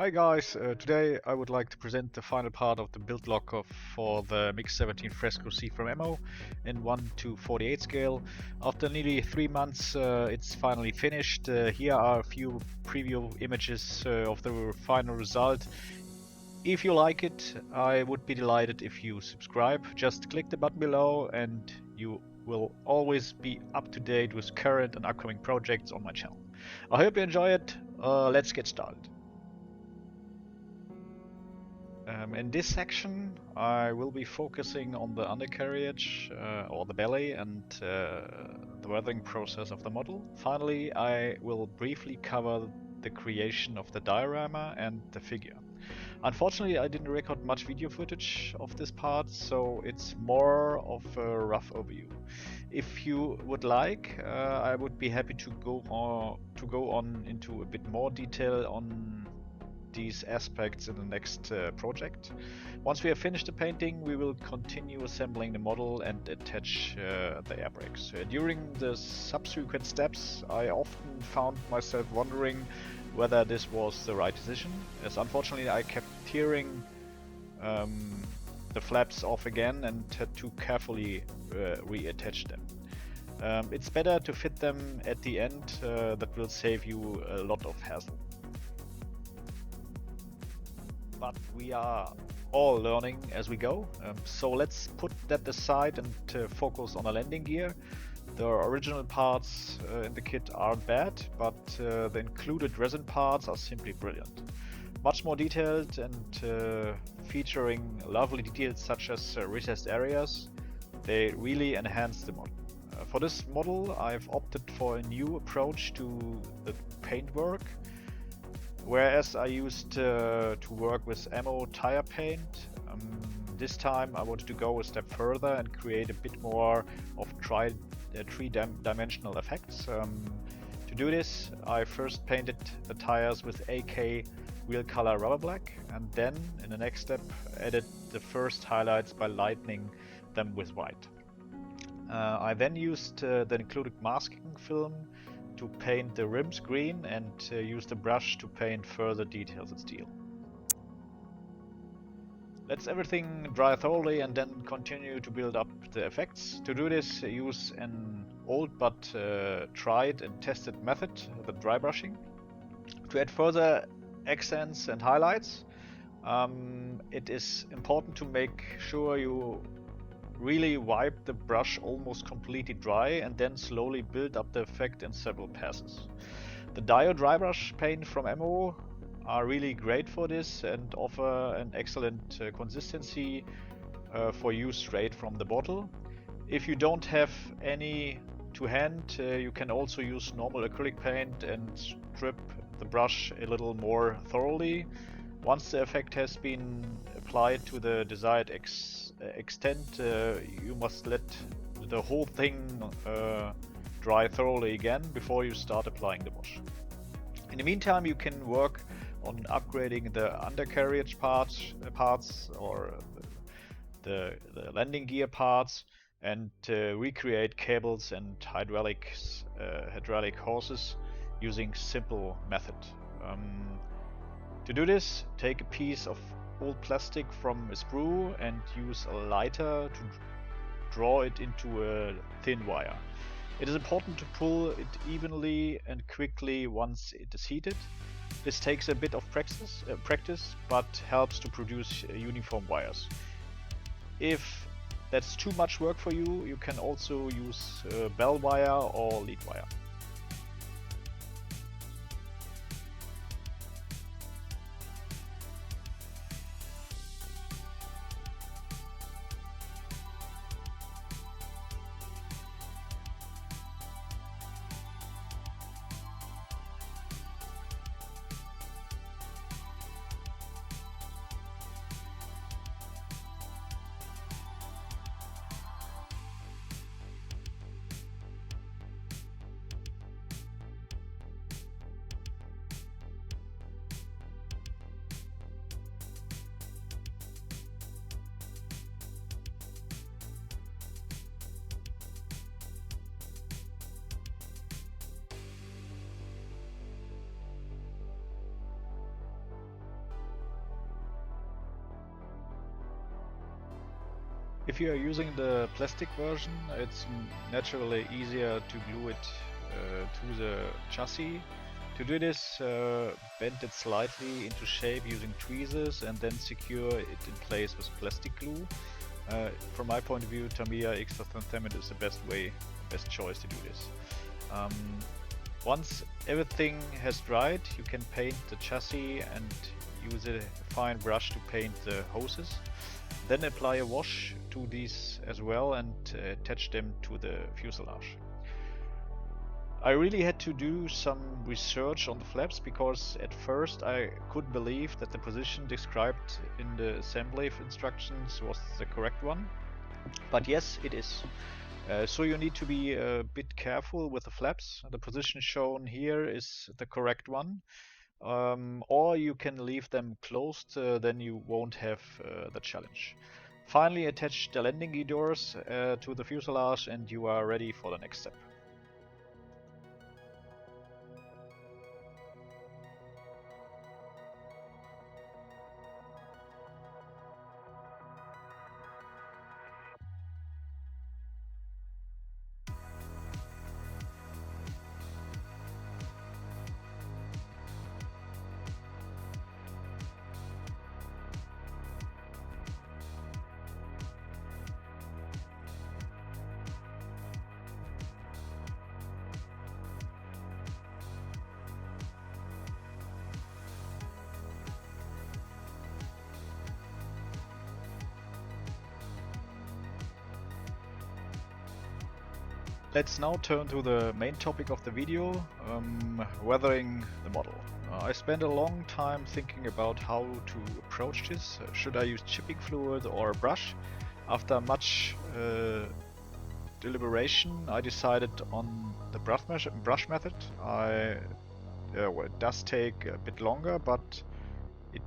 Hi guys, today I would like to present the final part of the build log for the MIG-17 FRESCO C from ammo in 1:48 scale. After nearly 3 months it's finally finished. Here are a few preview images of the final result. If you like it, I would be delighted if you subscribe. Just click the button below and you will always be up to date with current and upcoming projects on my channel. I hope you enjoy it. Let's get started. In this section, I will be focusing on the undercarriage or the belly and the weathering process of the model. Finally, I will briefly cover the creation of the diorama and the figure. Unfortunately, I didn't record much video footage of this part, so it's more of a rough overview. If you would like, I would be happy to go on into a bit more detail on these aspects in the next project. Once we have finished the painting, we will continue assembling the model and attach the air brakes. During the subsequent steps, I often found myself wondering whether this was the right decision, as unfortunately I kept tearing the flaps off again and had to carefully reattach them. It's better to fit them at the end, that will save you a lot of hassle. But we are all learning as we go, so let's put that aside and focus on the landing gear. The original parts in the kit aren't bad, but the included resin parts are simply brilliant. Much more detailed and featuring lovely details such as recessed areas. They really enhance the model. For this model I've opted for a new approach to the paintwork. Whereas I used to work with ammo tire paint, this time I wanted to go a step further and create a bit more of three-dimensional effects. To do this, I first painted the tires with AK wheel color rubber black, and then in the next step added the first highlights by lightening them with white. I then used the included masking film to paint the rims green and use the brush to paint further details in steel. Let everything dry thoroughly and then continue to build up the effects. To do this, use an old but tried and tested method, the dry brushing. To add further accents and highlights, it is important to make sure you really wipe the brush almost completely dry and then slowly build up the effect in several passes. The Dio dry brush paint from ammo are really great for this and offer an excellent consistency for use straight from the bottle. If you don't have any to hand, you can also use normal acrylic paint and strip the brush a little more thoroughly. Once the effect has been applied to the desired extent, you must let the whole thing dry thoroughly again before you start applying the wash. In the meantime, you can work on upgrading the undercarriage parts or the landing gear parts and recreate cables and hydraulic hoses using simple method. To do this, take a piece of old plastic from a sprue and use a lighter to draw it into a thin wire. It is important to pull it evenly and quickly once it is heated. This takes a bit of practice, but helps to produce uniform wires. If that's too much work for you, you can also use bell wire or lead wire. If you are using the plastic version, it's naturally easier to glue it to the chassis. To do this, bend it slightly into shape using tweezers and then secure it in place with plastic glue. From my point of view, Tamiya X-Xanthamid is the best choice to do this. Once everything has dried, you can paint the chassis and use a fine brush to paint the hoses. Then apply a wash to these as well and attach them to the fuselage. I really had to do some research on the flaps because at first I couldn't believe that the position described in the assembly instructions was the correct one. But yes, it is. So you need to be a bit careful with the flaps. The position shown here is the correct one. Or you can leave them closed, then you won't have the challenge. Finally attach the landing gear doors to the fuselage and you are ready for the next step. Let's now turn to the main topic of the video, weathering the model. I spent a long time thinking about how to approach this. Should I use chipping fluid or a brush? After much deliberation, I decided on the brush method. Well, it does take a bit longer, but it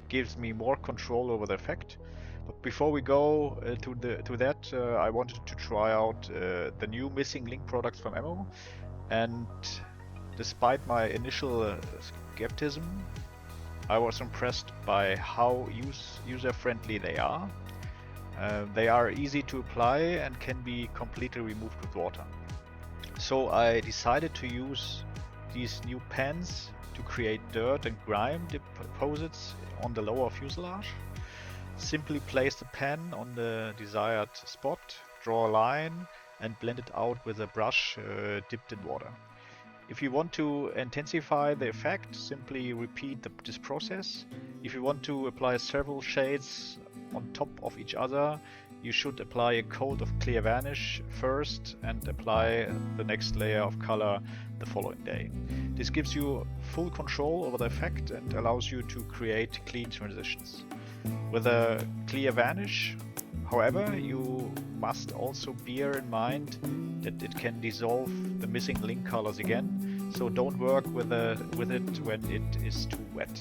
gives me more control over the effect. But before we go to that, I wanted to try out the new Missing Link products from Ammo, and despite my initial skepticism, I was impressed by how user-friendly they are. They are easy to apply and can be completely removed with water. So I decided to use these new pens to create dirt and grime deposits on the lower fuselage. Simply place the pen on the desired spot, draw a line and blend it out with a brush dipped in water. If you want to intensify the effect, simply repeat this process. If you want to apply several shades on top of each other, you should apply a coat of clear varnish first and apply the next layer of color the following day. This gives you full control over the effect and allows you to create clean transitions. With a clear varnish, however, you must also bear in mind that it can dissolve the missing link colors again, so don't work with it when it is too wet.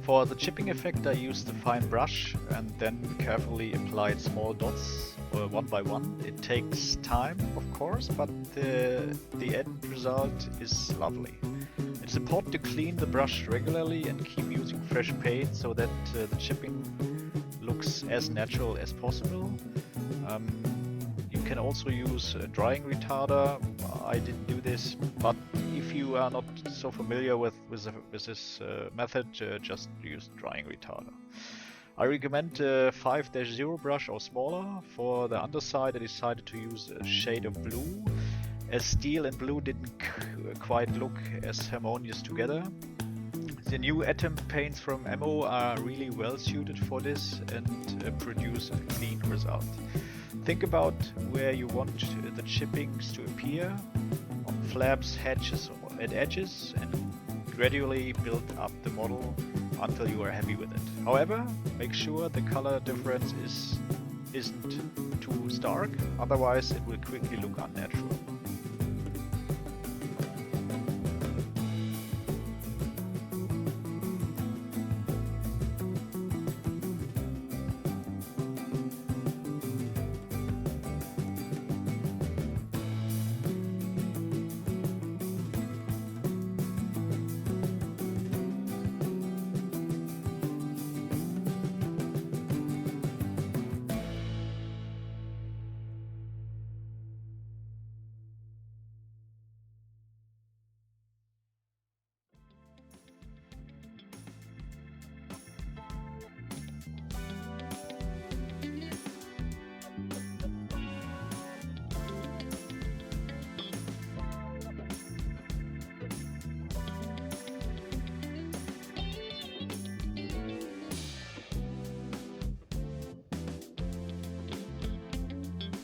For the chipping effect, I used the fine brush and then carefully applied small dots one by one. It takes time, of course, but the end result is lovely. It's important to clean the brush regularly and keep using fresh paint so that the chipping looks as natural as possible. You can also use a drying retarder. I didn't do this, but if you are not so familiar with this method, just use drying retarder. I recommend 5-0 brush or smaller. For the underside, I decided to use a shade of blue, as steel and blue didn't quite look as harmonious together. The new atom paints from Ammo are really well suited for this and produce a clean result. Think about where you want the chippings to appear, on flaps, hatches or at edges, and gradually build up the model until you are happy with it. However, make sure the color difference isn't too stark, otherwise it will quickly look unnatural.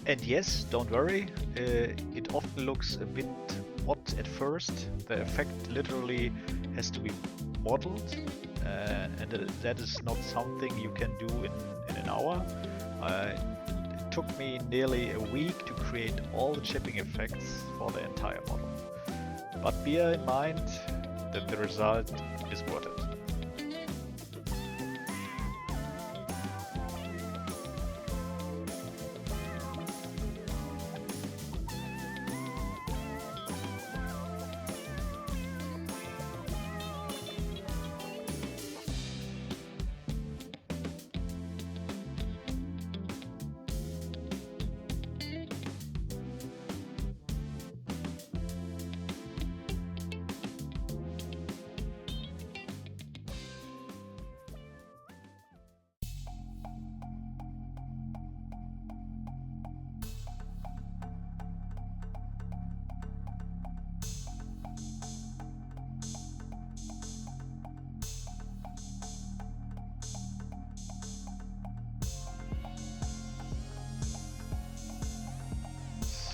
And yes, don't worry, it often looks a bit odd at first. The effect literally has to be modeled, and that is not something you can do in an hour. It took me nearly a week to create all the chipping effects for the entire model. But bear in mind that the result is worth it.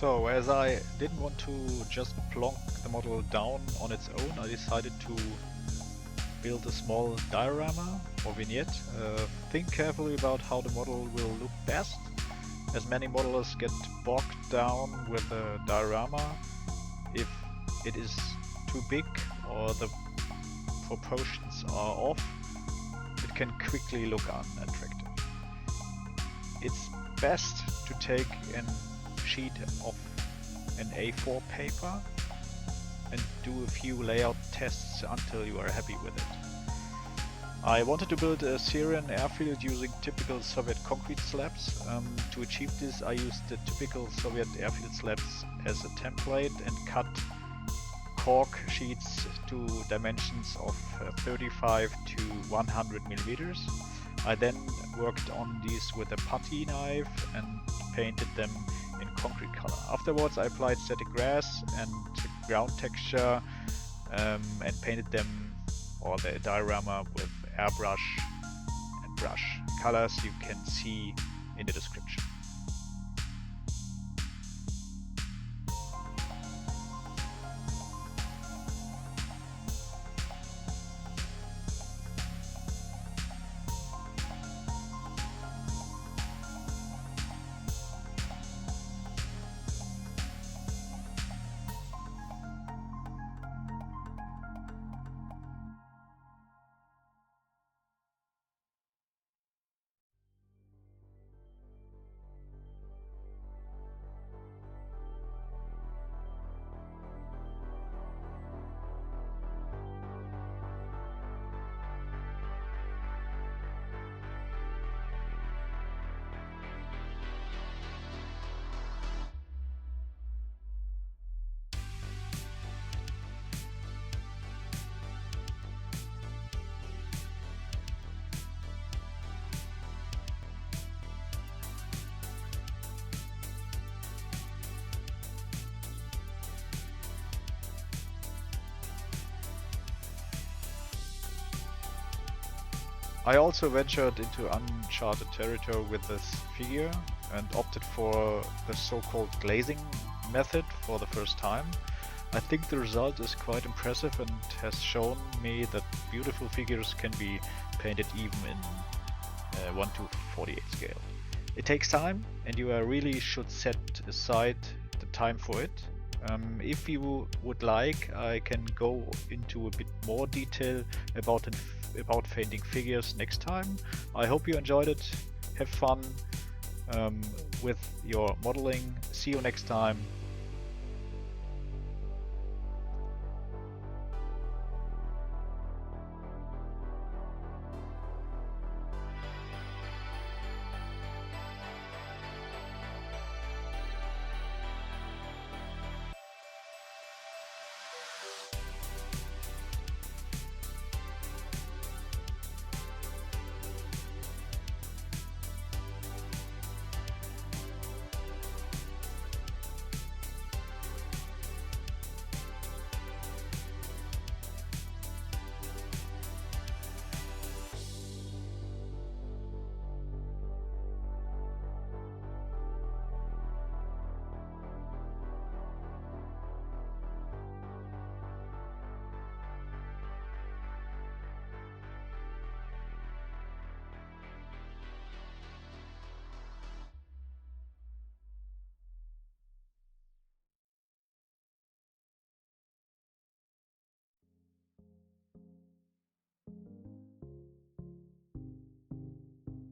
So, as I didn't want to just plonk the model down on its own, I decided to build a small diorama or vignette. Think carefully about how the model will look best, as many modelers get bogged down with a diorama. If it is too big or the proportions are off, it can quickly look unattractive. It's best to take an sheet of an A4 paper and do a few layout tests until you are happy with it. I wanted to build a Syrian airfield using typical Soviet concrete slabs. To achieve this, I used the typical Soviet airfield slabs as a template and cut cork sheets to dimensions of 35 to 100 millimeters. I then worked on these with a putty knife and painted them in concrete color. Afterwards, I applied static grass and ground texture and painted them, or the diorama, with airbrush and brush. Colors you can see in the description. I also ventured into uncharted territory with this figure and opted for the so-called glazing method for the first time. I think the result is quite impressive and has shown me that beautiful figures can be painted even in 1:48 scale. It takes time, and you really should set aside the time for it. If you would like, I can go into a bit more detail about painting figures next time. I hope you enjoyed it. Have fun with your modeling. See you next time.